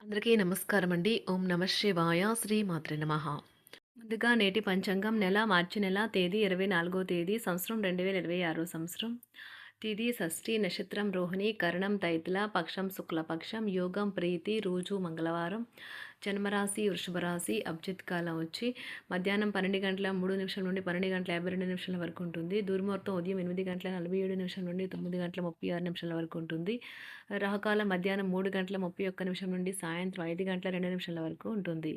అందరికీ నమస్కారం అండి. ఓం నమ శివాయ. శ్రీ మాత్రే నమః. ముందుగా నేటి పంచాంగం మార్చి నెల తేదీ 24వ తేదీ సంవత్సరం 2026 సంవత్సరం. తిథి షష్ఠి, నక్షత్రం రోహిణి, కరణం తైతుల, పక్షం శుక్లపక్షం, యోగం ప్రీతి, రోజు మంగళవారం. జన్మరాశి వృషభ రాశి. అభిజిత్ కాలం వచ్చి మధ్యాహ్నం 12:03 నుండి 12:52 వరకు ఉంటుంది. దుర్ముహూర్తం ఉదయం 8:47 నుండి 9:36 వరకు ఉంటుంది. రాహుకాలం మధ్యాహ్నం 3:31 నుండి సాయంత్రం 5:02 వరకు ఉంటుంది.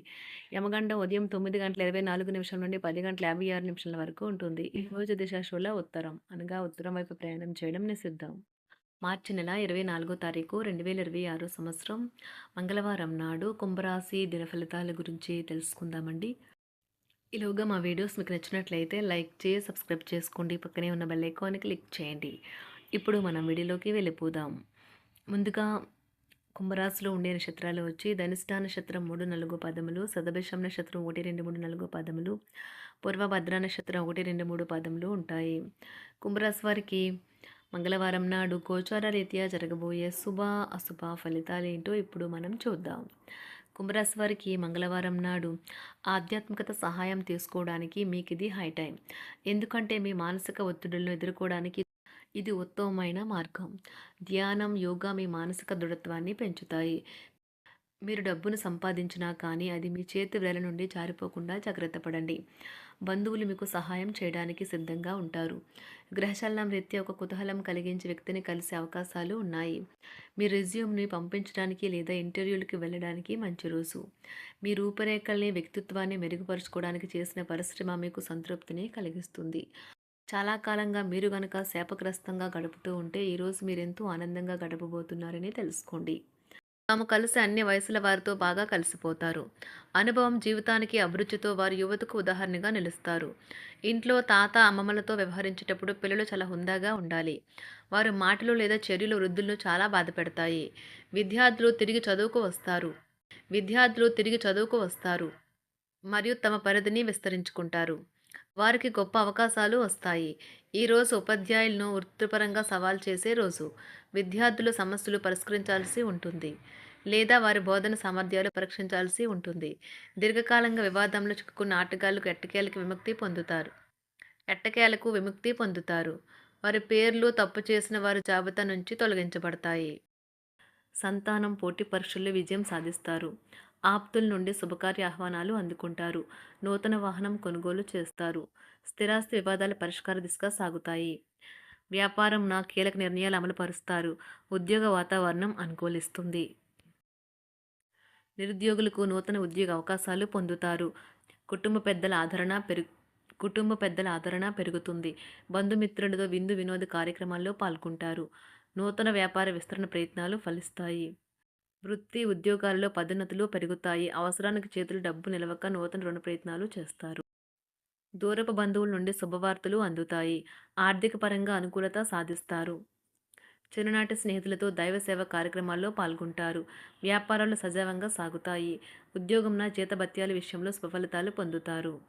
యమగండం ఉదయం 9:24 నుండి 10:56 వరకు ఉంటుంది. ఈ రోజు దిశాశూల ఉత్తరం అనగా ఉత్తరం వైపు ప్రయాణం చేయడం నిషిద్ధం. మార్చి నెల 24 తారీఖు 2026 సంవత్సరం మంగళవారం నాడు కుంభరాశి దిన ఫలితాల గురించి తెలుసుకుందామండి. ఈలోగా మా వీడియోస్ మీకు నచ్చినట్లయితే లైక్ చేసి సబ్స్క్రైబ్ చేసుకోండి. పక్కనే ఉన్న బెల్ ఐకాన్ని క్లిక్ చేయండి. ఇప్పుడు మనం వీడియోలోకి వెళ్ళిపోదాం. ముందుగా కుంభరాశిలో ఉండే నక్షత్రాలు వచ్చి ధనిష్ట నక్షత్రం 3, 4 పదములు, శతభిషం నక్షత్రం 1, 2, 3, 4 పదములు, పూర్వభద్ర నక్షత్రం 1, 2, 3 పదములు ఉంటాయి. కుంభరాశి వారికి మంగళవారం నాడు గోచార రీత్యా జరగబోయే శుభ అశుభ ఫలితాలు ఏంటో ఇప్పుడు మనం చూద్దాం. కుంభరాశి వారికి మంగళవారం నాడు ఆధ్యాత్మికత సహాయం తీసుకోవడానికి మీకు ఇది హై టైం. ఎందుకంటే మీ మానసిక ఒత్తిడులను ఎదుర్కోవడానికి ఇది ఉత్తమమైన మార్గం. ధ్యానం, యోగా మీ మానసిక దృఢత్వాన్ని పెంచుతాయి. మీరు డబ్బును సంపాదించినా కానీ అది మీ చేతి వేల నుండి జారిపోకుండా జాగ్రత్త పడండి. బంధువులు మీకు సహాయం చేయడానికి సిద్ధంగా ఉంటారు. గ్రహచలనం రీత్యా ఒక కుతూహలం కలిగించే వ్యక్తిని కలిసే అవకాశాలు ఉన్నాయి. మీ రెజ్యూమ్ని పంపించడానికి లేదా ఇంటర్వ్యూలకి వెళ్ళడానికి మంచి రోజు. మీ రూపురేఖల్ని, వ్యక్తిత్వాన్ని మెరుగుపరుచుకోవడానికి చేసిన పరిశ్రమ మీకు సంతృప్తిని కలిగిస్తుంది. చాలా కాలంగా మీరు గనక శాపగ్రస్తంగా గడుపుతూ ఉంటే ఈరోజు మీరెంతో ఆనందంగా గడపబోతున్నారని తెలుసుకోండి. తాము కలిసి అన్ని వయసుల వారితో బాగా కలిసిపోతారు. అనుభవం, జీవితానికి అభిరుచితో వారు యువతకు ఉదాహరణగా నిలుస్తారు. ఇంట్లో తాత, అమ్మమ్మలతో వ్యవహరించేటప్పుడు పిల్లలు చాలా హుందాగా ఉండాలి. వారు మాటలు లేదా చర్యలు వృద్ధులను చాలా బాధపెడతాయి. విద్యార్థులు తిరిగి చదువుకు వస్తారు. విద్యార్థులు తిరిగి చదువుకు వస్తారు మరియు తమ పరిధిని విస్తరించుకుంటారు. వారికి గొప్ప అవకాశాలు వస్తాయి. ఈరోజు ఉపాధ్యాయులను వృత్తిపరంగా సవాల్ చేసే రోజు. విద్యార్థులు సమస్యలు పరిష్కరించాల్సి ఉంటుంది లేదా వారి బోధన సామర్థ్యాలు పరీక్షించాల్సి ఉంటుంది. దీర్ఘకాలంగా వివాదంలో చిక్కుకున్న ఆటగాళ్లకు ఎట్టకేలకు విముక్తి పొందుతారు. వారి పేర్లు తప్పు చేసిన వారి జాబితా నుంచి తొలగించబడతాయి. సంతానం పోటీ పరీక్షల్లో విజయం సాధిస్తారు. ఆప్తుల నుండి శుభకార్య ఆహ్వానాలు అందుకుంటారు. నూతన వాహనం కొనుగోలు చేస్తారు. స్థిరాస్తి వివాదాల పరిష్కార దిశగా సాగుతాయి. వ్యాపారం కీలక నిర్ణయాలు అమలు పరుస్తారు. ఉద్యోగ వాతావరణం అనుకూలిస్తుంది. నిరుద్యోగులకు నూతన ఉద్యోగ అవకాశాలు పొందుతారు. కుటుంబ పెద్దల ఆదరణ పెరుగుతుంది. బంధుమిత్రులతో విందు వినోద కార్యక్రమాల్లో పాల్గొంటారు. నూతన వ్యాపార విస్తరణ ప్రయత్నాలు ఫలిస్తాయి. వృత్తి, ఉద్యోగాల్లో పదోన్నతులు పెరుగుతాయి. అవసరానికి చేతులు డబ్బు నిలవక నూతన రుణ ప్రయత్నాలు చేస్తారు. దూరపు బంధువుల నుండి శుభవార్తలు అందుతాయి. ఆర్థిక పరంగా అనుకూలత సాధిస్తారు. చిన్ననాటి స్నేహితులతో దైవ సేవ కార్యక్రమాల్లో పాల్గొంటారు. వ్యాపారాలు సజావంగా సాగుతాయి. ఉద్యోగంన జీతభత్యాల విషయంలో స్వఫలితాలు పొందుతారు.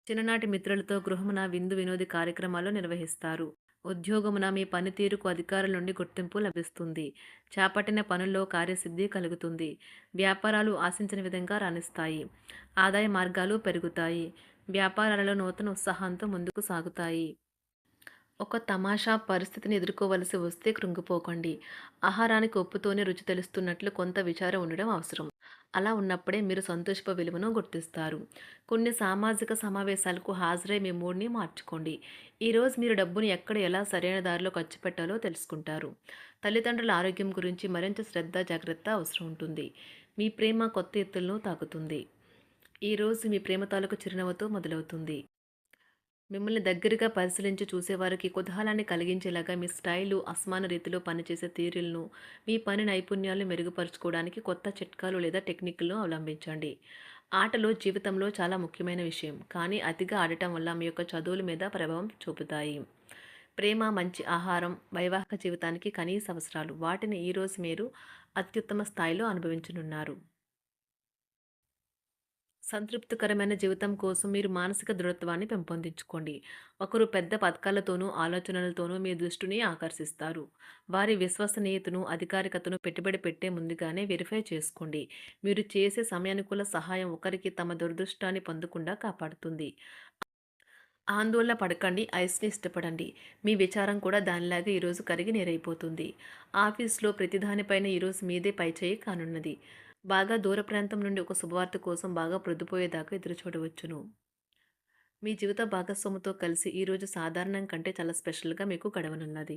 చిన్ననాటి మిత్రులతో గృహమున విందు వినోది కార్యక్రమాలు నిర్వహిస్తారు. ఉద్యోగమున మీ పనితీరుకు అధికారుల నుండి గుర్తింపు లభిస్తుంది. చేపట్టిన పనుల్లో కార్యసిద్ధి కలుగుతుంది. వ్యాపారాలు ఆశించిన విధంగా రాణిస్తాయి. ఆదాయ మార్గాలు పెరుగుతాయి. వ్యాపారాలలో నూతన ఉత్సాహంతో ముందుకు సాగుతాయి. ఒక తమాషా పరిస్థితిని ఎదుర్కోవలసి వస్తే కృంగిపోకండి. ఆహారానికి ఉప్పుతోనే రుచి తెలుస్తున్నట్లు కొంత విచారం ఉండడం అవసరం. అలా ఉన్నప్పుడే మీరు సంతోషపు విలువను గుర్తిస్తారు. కొన్ని సామాజిక సమావేశాలకు హాజరై మీ మూడ్ని మార్చుకోండి. ఈరోజు మీరు డబ్బుని ఎక్కడ ఎలా సరైన దారిలో ఖర్చు పెట్టాలో తెలుసుకుంటారు. తల్లిదండ్రుల ఆరోగ్యం గురించి మరింత శ్రద్ధ, జాగ్రత్త అవసరం ఉంటుంది. మీ ప్రేమ కొత్త ఎత్తులను తాకుతుంది. ఈరోజు మీ ప్రేమ తాలూకు చిరునవ్వుతో మొదలవుతుంది. మిమ్మల్ని దగ్గరగా పరిశీలించి చూసేవారికి కుతూహలాన్ని కలిగించేలాగా మీ స్టైలు, అసమాన రీతిలో పనిచేసే తీరులను, మీ పని నైపుణ్యాలను మెరుగుపరుచుకోవడానికి కొత్త చిట్కాలు లేదా టెక్నిక్లను అవలంబించండి. ఆటలు జీవితంలో చాలా ముఖ్యమైన విషయం, కానీ అతిగా ఆడటం వల్ల మీ యొక్క చదువుల మీద ప్రభావం చూపుతాయి. ప్రేమ, మంచి ఆహారం, వైవాహిక జీవితానికి కనీస అవసరాలు. వాటిని ఈరోజు మీరు అత్యుత్తమ స్థాయిలో అనుభవించనున్నారు. సంతృప్తికరమైన జీవితం కోసం మీరు మానసిక దృఢత్వాన్ని పెంపొందించుకోండి. ఒకరు పెద్ద పథకాలతోనూ, ఆలోచనలతోనూ మీ దృష్టిని ఆకర్షిస్తారు. వారి విశ్వసనీయతను, అధికారికతను పెట్టుబడి పెట్టే ముందుగానే వెరిఫై చేసుకోండి. మీరు చేసే సమయానుకూల సహాయం ఒకరికి తమ దురదృష్టాన్ని పొందకుండా కాపాడుతుంది. ఆందోళన పడకండి. ఐస్‌ని ఇష్టపడండి. మీ విచారం కూడా దానిలాగే ఈరోజు కరిగి నీరైపోతుంది. ఆఫీస్‌లో ప్రతి దానిపైన ఈరోజు మీదే పైచేయి కానున్నది. బాగా దూర ప్రాంతం నుండి ఒక శుభవార్త కోసం బాగా ప్రొద్దుపోయేదాకా ఎదురుచూడవచ్చును. మీ జీవిత భాగస్వామితో కలిసి ఈరోజు సాధారణం కంటే చాలా స్పెషల్‌గా మీకు గడవనున్నది.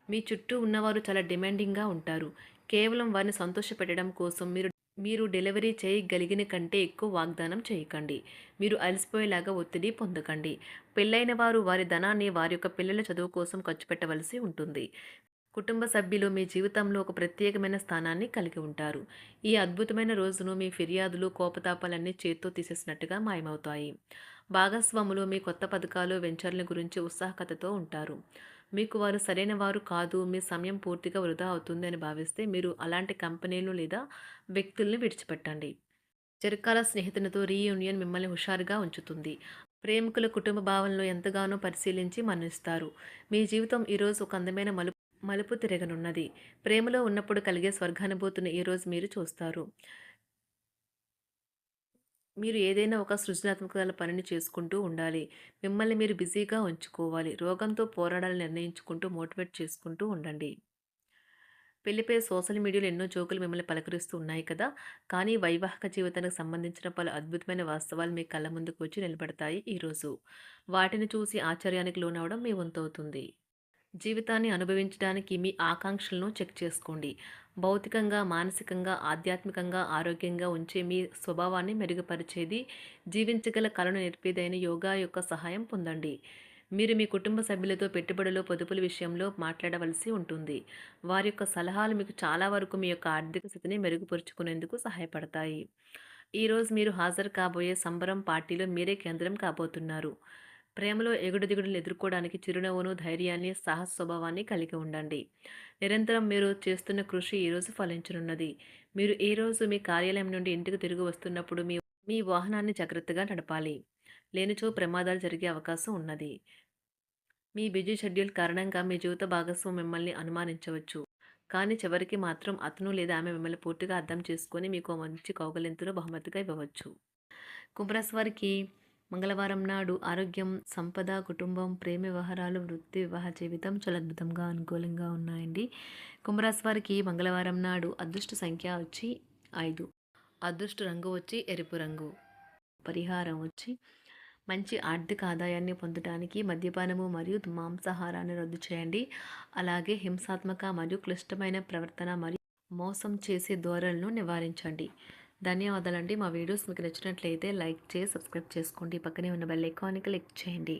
మీ చుట్టూ ఉన్నవారు చాలా డిమాండింగ్‌గా ఉంటారు. కేవలం వారిని సంతోషపెట్టడం కోసం మీరు మీరు డెలివరీ చేయగలిగిన కంటే ఎక్కువ వాగ్దానం చేయకండి. మీరు అలసిపోయేలాగా ఒత్తిడి పొందకండి. పెళ్ళైన వారు వారి ధనాన్ని వారి యొక్క పిల్లల చదువు కోసం ఖర్చు పెట్టవలసి ఉంటుంది. కుటుంబ సభ్యులు మీ జీవితంలో ఒక ప్రత్యేకమైన స్థానాన్ని కలిగి ఉంటారు. ఈ అద్భుతమైన రోజును మీ ఫిర్యాదులు, కోపతాపాలన్నీ చేత్తో తీసేసినట్టుగా మాయమవుతాయి. భాగస్వాములు మీ కొత్త పథకాలు, వెంచర్ల గురించి ఉత్సాహకతతో ఉంటారు. మీకు వారు సరైన వారు కాదు, మీ సమయం పూర్తిగా వృధా అవుతుంది అని భావిస్తే మీరు అలాంటి కంపెనీలు లేదా వ్యక్తుల్ని విడిచిపెట్టండి. చిరకాల స్నేహితునితో రీయూనియన్ మిమ్మల్ని హుషారుగా ఉంచుతుంది. ప్రేమికుల కుటుంబ భావనలు ఎంతగానో పరిశీలించి మన్నిస్తారు. మీ జీవితం ఈరోజు ఒక అందమైన మలుపు తిరగనున్నది. ప్రేమలో ఉన్నప్పుడు కలిగే స్వర్గానుభూతిని ఈరోజు మీరు చూస్తారు. మీరు ఏదైనా ఒక సృజనాత్మక పనిని చేసుకుంటూ ఉండాలి. మిమ్మల్ని మీరు బిజీగా ఉంచుకోవాలి. రోగంతో పోరాడాలని నిర్ణయించుకుంటూ మోటివేట్ చేసుకుంటూ ఉండండి. పెళ్లిపై సోషల్ మీడియాలో ఎన్నో జోకులు మిమ్మల్ని పలకరిస్తూ ఉన్నాయి కదా! కానీ వైవాహిక జీవితానికి సంబంధించిన పలు అద్భుతమైన వాస్తవాలు మీ కళ్ళ ముందుకు వచ్చి నిలబడతాయి ఈరోజు. వాటిని చూసి ఆశ్చర్యానికి లోనవ్వడం మీ వంతవుతుంది. జీవితాన్ని అనుభవించడానికి మీ ఆకాంక్షలను చెక్ చేసుకోండి. భౌతికంగా, మానసికంగా, ఆధ్యాత్మికంగా ఆరోగ్యంగా ఉంచే మీ స్వభావాన్ని మెరుగుపరిచేది, జీవించగల కళను నేర్పేదైన యోగా యొక్క సహాయం పొందండి. మీరు మీ కుటుంబ సభ్యులతో పెట్టుబడులు, పొదుపుల విషయంలో మాట్లాడవలసి ఉంటుంది. వారి యొక్క సలహాలు మీకు చాలా వరకు మీ యొక్క ఆర్థిక స్థితిని మెరుగుపరుచుకునేందుకు సహాయపడతాయి. ఈరోజు మీరు హాజరు కాబోయే సంబరం పార్టీలో మీరే కేంద్రం కాబోతున్నారు. ప్రేమలో ఎగుడుదిగుడులను ఎదుర్కోవడానికి చిరునవ్వును, ధైర్యాన్ని, సాహస స్వభావాన్ని కలిగి ఉండండి. నిరంతరం మీరు చేస్తున్న కృషి ఈరోజు ఫలించనున్నది. మీరు ఈ రోజు మీ కార్యాలయం నుండి ఇంటికి తిరిగి వస్తున్నప్పుడు మీ మీ వాహనాన్ని జాగ్రత్తగా నడపాలి. లేనిచో ప్రమాదాలు జరిగే అవకాశం ఉన్నది. మీ బిజీ షెడ్యూల్ కారణంగా మీ జీవిత భాగస్వామి మిమ్మల్ని అనుమానించవచ్చు. కానీ చివరికి మాత్రం అతను లేదా ఆమె మిమ్మల్ని పూర్తిగా అర్థం చేసుకొని మీకు ఓ మంచి కౌగిలింతను బహుమతిగా ఇవ్వవచ్చు. కుంభరాశి వారికి మంగళవారం నాడు ఆరోగ్యం, సంపద, కుటుంబం, ప్రేమ వ్యవహారాలు, వృత్తి, వివాహ జీవితం చాలా అద్భుతంగా అనుకూలంగా ఉన్నాయండి. కుంభరాశి వారికి మంగళవారం నాడు అదృష్ట సంఖ్య వచ్చి 5. అదృష్ట రంగు వచ్చి ఎరుపు రంగు. పరిహారం వచ్చి మంచి ఆర్థిక ఆదాయాన్ని పొందడానికి మద్యపానము మరియు మాంసాహారాన్ని రద్దు చేయండి. అలాగే హింసాత్మక మరియు క్లిష్టమైన ప్రవర్తన మరియు మోసం చేసే ధోరణులను నివారించండి. ధన్యవాదాలండి. మా వీడియోస్ మీకు నచ్చినట్లయితే లైక్ చేసి సబ్స్క్రైబ్ చేసుకోండి. పక్కనే ఉన్న బెల్ ఐకాన్‌ని క్లిక్ చేయండి.